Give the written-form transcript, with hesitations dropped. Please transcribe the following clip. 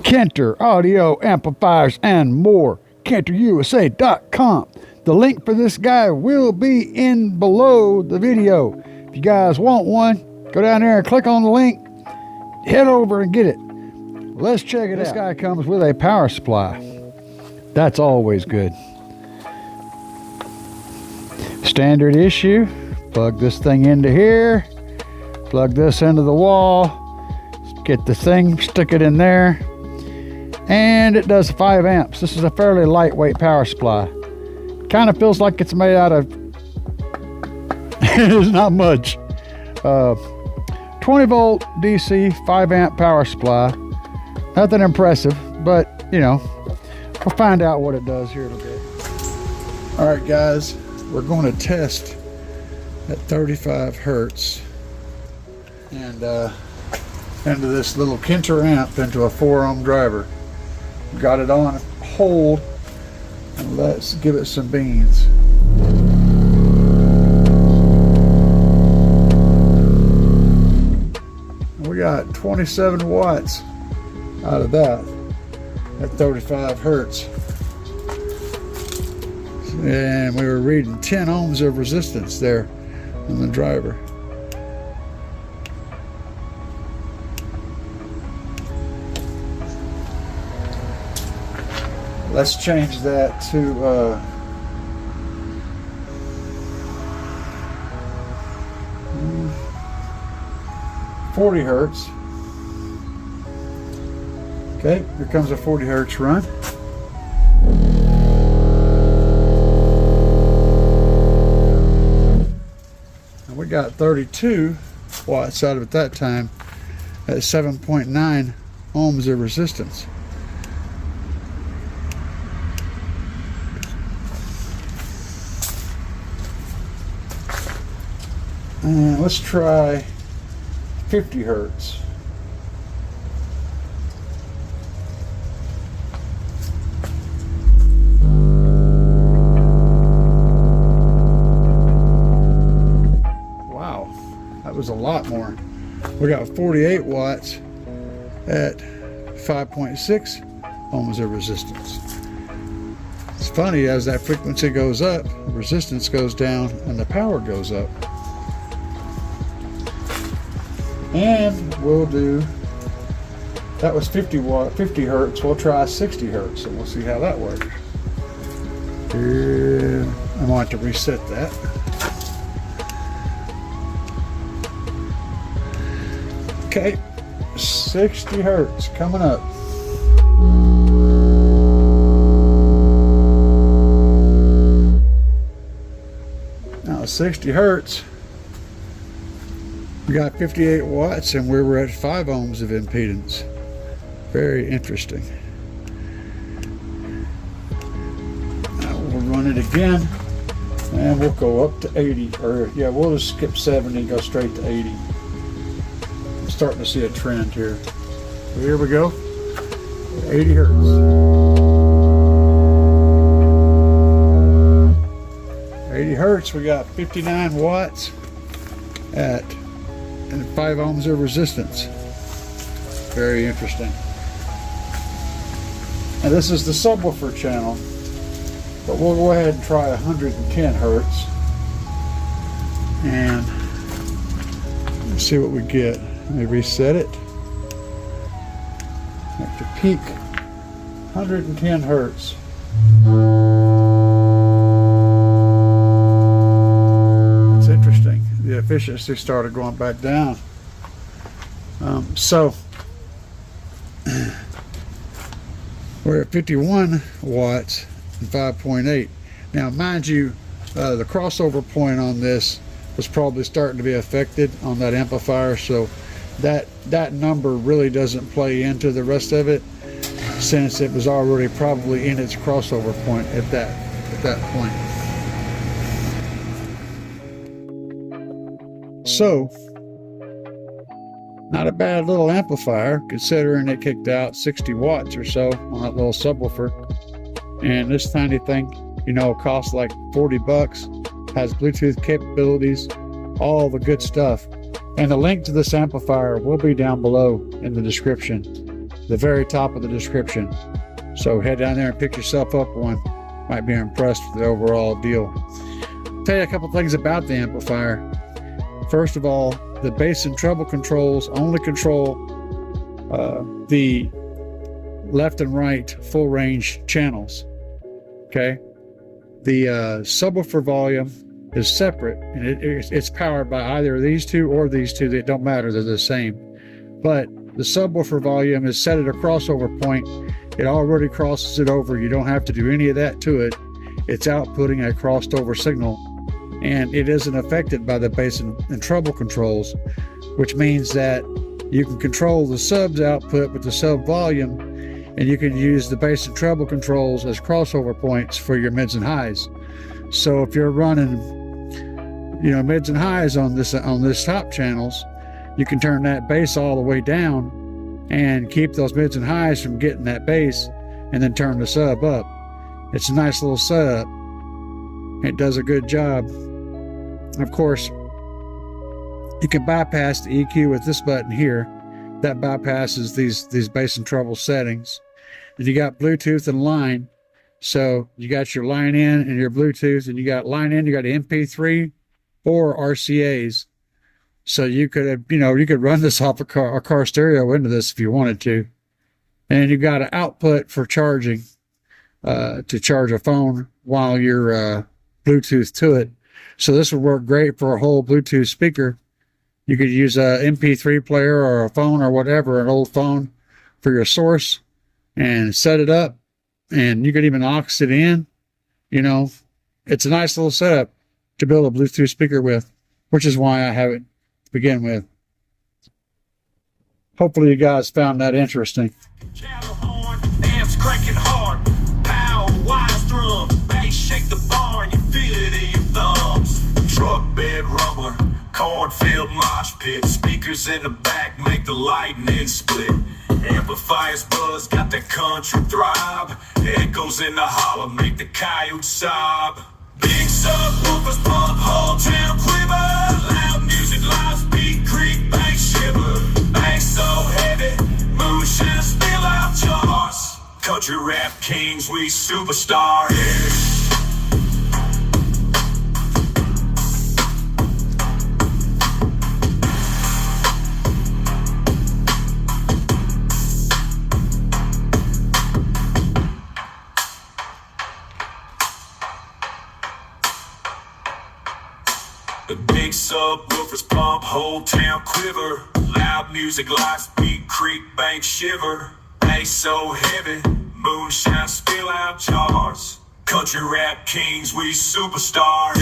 Kinter audio amplifiers and more. KinterUSA.com. The link for this guy will be in below the video. If you guys want one, go down there and click on the link. Head over and get it. Let's check it out. This guy comes with a power supply. That's always good. Standard issue. Plug this thing into here. Plug this into the wall. Get the thing, stick it in there. And it does 5 amps. This is a fairly lightweight power supply. Kind of feels like it's made out of it's not much. 20 volt DC 5 amp power supply. Nothing impressive, but you know, we'll find out what it does here in a bit. All right guys, we're going to test at 35 hertz and into this little Kinter amp into a 4 ohm driver. Got it on hold, and let's give it some beans. We got 27 watts out of that at 35 hertz. And we were reading 10 ohms of resistance there in the driver. Let's change that to 40 hertz. Okay, here comes a 40 hertz run. And we got 32 watts out of it that time at 7.9 ohms of resistance. And let's try 50 hertz. Wow, that was a lot more. We got 48 watts at 5.6 ohms of resistance. It's funny, as that frequency goes up, the resistance goes down and the power goes up. And we'll do, that was 50 hertz. We'll try 60 hertz and we'll see how that works. I want to reset that. Okay, 60 hertz coming up. Now 60 hertz. We got 58 watts and we were at 5 ohms of impedance. Very interesting. Now we'll run it again and we'll go up to 80, or yeah, we'll just skip 70 and go straight to 80. I'm starting to see a trend here. So here we go, 80 hertz. 80 hertz, we got 59 watts at 5 ohms of resistance. Very interesting. And this is the subwoofer channel, but we'll go ahead and try 110 hertz and see what we get. Let me reset it. At the peak, 110 hertz. That's interesting. The efficiency started going back down. So we're at 51 watts and 5.8. Now mind you, the crossover point on this was probably starting to be affected on that amplifier, so that number really doesn't play into the rest of it, since it was already probably in its crossover point at that point. So, not a bad little amplifier, considering it kicked out 60 watts or so on that little subwoofer. And this tiny thing, you know, costs like 40 bucks, has Bluetooth capabilities, all the good stuff. And the link to this amplifier will be down below in the description. the very top of the description. So head down there and pick yourself up one. Might be impressed with the overall deal. I'll tell you a couple things about the amplifier. First of all, the bass and treble controls only control the left and right full range channels. Okay, the subwoofer volume is separate, and it's powered by either these two or these two. They don't matter, they're the same. But the subwoofer volume is set at a crossover point. It already crosses it over. You don't have to do any of that to it. It's outputting a crossed over signal, and it isn't affected by the bass and treble controls, which means that you can control the subs output with the sub volume, and you can use the bass and treble controls as crossover points for your mids and highs. So if you're running, you know, mids and highs on this top channels, you can turn that bass all the way down and keep those mids and highs from getting that bass, and then turn the sub up. It's a nice little setup. It does a good job. Of course, you can bypass the EQ with this button here. That bypasses these bass and treble settings. And you got Bluetooth and line. So you got your line in and your Bluetooth, and you got line in, you got MP3 or RCAs. So you could have, you could run this off a car stereo into this if you wanted to. And you got an output for charging, to charge a phone while you're Bluetooth to it. So this would work great for a whole Bluetooth speaker. You could use a MP3 player or a phone or whatever, an old phone, for your source, and set it up. And you could even aux it in. It's a nice little setup to build a Bluetooth speaker with, which is why I have it to begin with. Hopefully you guys found that interesting. Channel horn, amps cranking hard, pow, wise drum, bass shake the barn, you feel it in your thumbs. Truck bed rumble, cornfield mosh pit, speakers in the back make the lightning split. Amplifiers buzz, got that country throb, echoes in the hollow make the coyote sob. Big subwoofers pump, whole town quiver, loud music, live speed, creak, bass shiver. Bass so heavy, moonshine spill out jars. Country rap kings, we superstars. The big subwoofers pump, whole town quiver. Loud music, live speed, creak, bank shiver. Bass so heavy, moonshine spill out jars. Country rap kings, we superstars.